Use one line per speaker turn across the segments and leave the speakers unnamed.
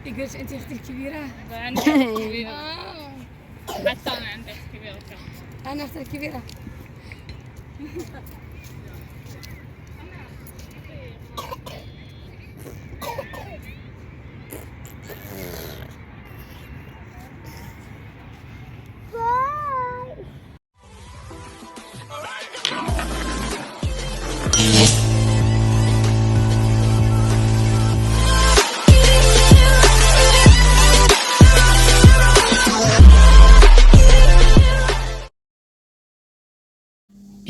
يقولش انت اختي الكبيره.
أنا أختي الكبيرة. حتى أنا عندي أخت كبيرة كمان.
انا اختي الكبيره.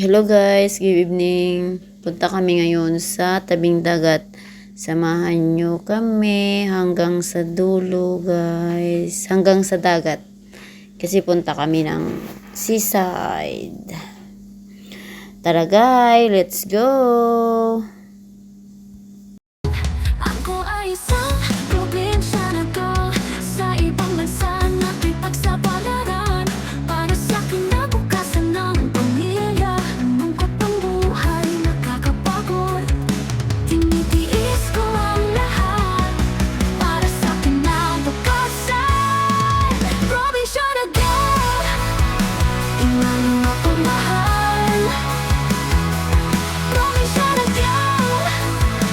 Hello guys, good evening. Punta kami ngayon sa tabing dagat. Samahan nyo kami hanggang sa dulo guys. Hanggang sa dagat. Kasi punta kami ng seaside. Tara guys, let's go!
Ako ay isang probinsya na ko sa ibang bansa nakipagsapalaran. Para sa'kin nabukasan ng pamilya, lungkot ng buhay nakakapagod. Tinitiis ko ang lahat para sa'kin nabukasan. Probinsya na ko, iwan mo akong mahal. Probinsya na ko,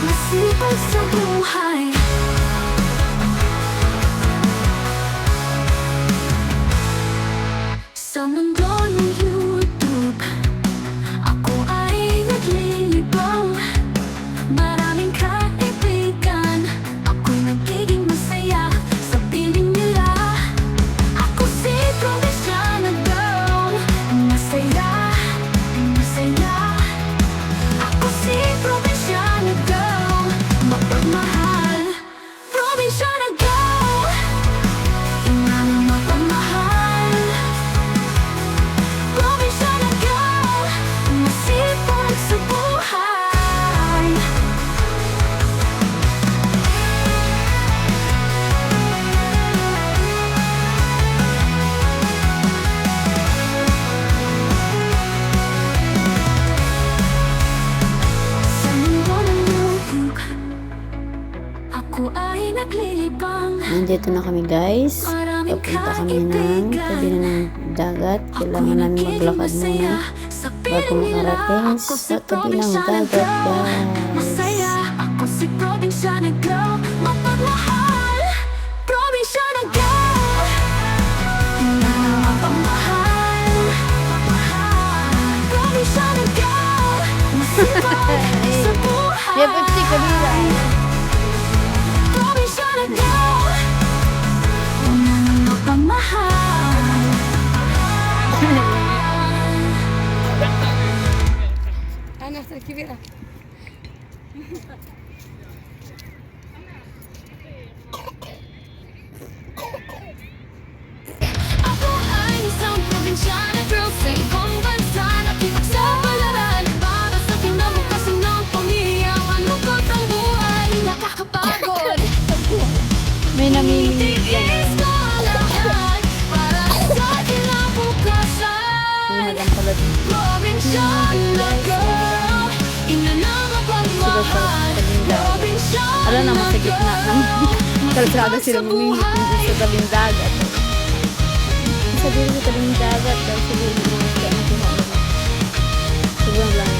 masipag sa buhay. Sa mundo ng YouTube, ako ay naglilibang. Maraming kaibigan, ako'y nagiging masaya sa piling nila. Ako si probinsyana girl, masaya, masaya. Ako si probinsyana girl, mapagmahal. Probinsyana girl, inang mapagmahal. Probinsyana girl, masipag sa buhay. Sa mundo ng lubog, ako ay naglilibang.
Nandito na kami guys. Papunta kami ng tabi na ng dagat. Kailangan namin maglakad muna bago makarating sa tabi ng dagat guys.
Masaya, ako si probinsyana girl, mapagmahal. Probinsyana girl, na mapagmahal. Probinsyana girl, masipag sa buhay. Probinsyana girl, na mapagmahal.
انا اختي الكبيره.
Ako ay isang probinsyana girl sa ibang bansa nakipagsapalaran. Para sa kinabukasan ng pamilya, malungkot ang buhay nakakapagod.
May namimili
Tinitiis ko ang lahat para sa kinabukasan.
Madam pala dito.
Probinsyana girl, ina ng mapagmahal. Probinsyana
Alam naman sa gitna ng kalsada sila
sa
mamingit
buhay.
sa tabing dagat. Sa dito sa tabing dagat dahil siguro mga isda ang tinalo. Siguro lang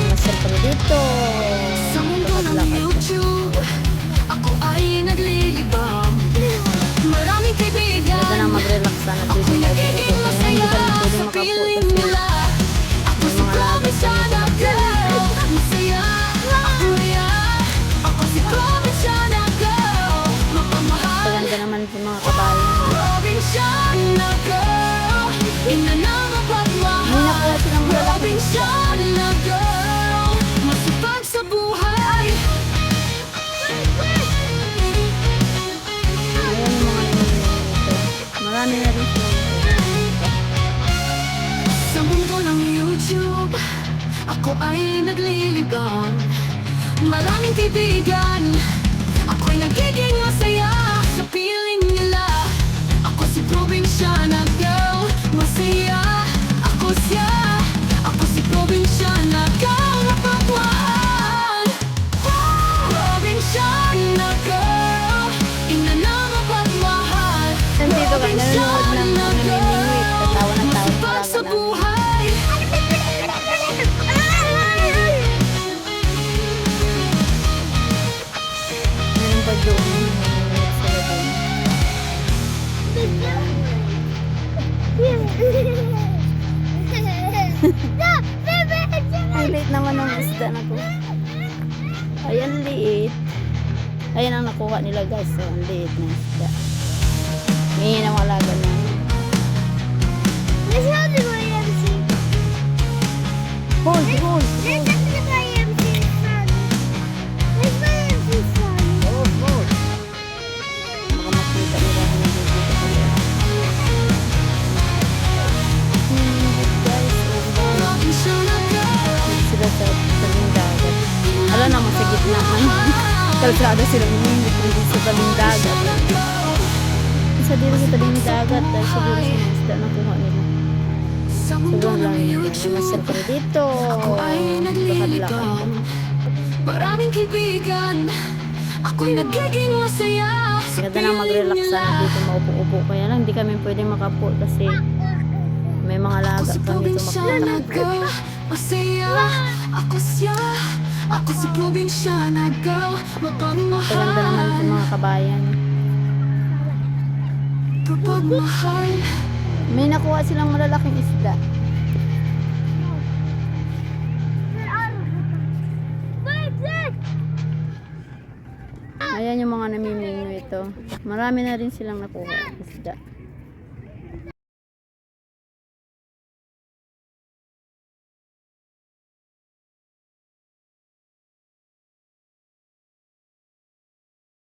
masal pala dito.
Sa mundo ng YouTube, ako ay naglilibang. Maraming kaibigan,
Pwede na mag-relax sana dito.
ako'y nagiging masaya sa piling nila. Ako si probinsyana girl, masaya, masaya. Ako si probinsyana girl, mapamahal.
Paganda naman po mga kabayo.
Probinsyana girl, ina ng mapagmahal.
Hindi na po silang lalaki.
Probinsyana girl, masipag sa buhay.
Ayan yung mga namimili dito. Marami na rin sila.
Sa mundo ng YouTube, ako ay naglilibang. Maraming kaibigan, ako'y nagiging masaya sa piling nila. Ako si probinsyana girl, masaya. Ako siya, ako si probinsyana girl, mapagmahal. Probinsyana girl, ina ng
naman ng isda na to. Ayan, liit. Ayan ang nakuha nila guys. So, ang liit na isda. Ngayon ang alaga na. Hold. Baka makita nila kung nandito pa sila. Guys, sila sa tabing dagat. Alam naman sa gitna man. Kalsada sila namingit dito sa tabing dagat. Isa dito sa tabing dagat dahil siguro sa mga isda na kuha nila. Sobrang lang yun. Masyal pa dito. Lakad-lakad.
Maraming kaibigan, ako'y nagiging masaya.
Ganda na mag-relax sana dito, maupo-upo. Kaya lang, hindi kami pwedeng makapo kasi may mga laga kami tumakbo.
Masaya, ako siya, ako si probinsyana girl, mapagmahal.
Maganda naman sa mga kabayan.
Kapag mahal,
May nakuha silang malalaking isda. Ayan yung mga namimingno ito. Marami na rin silang nakuha isda.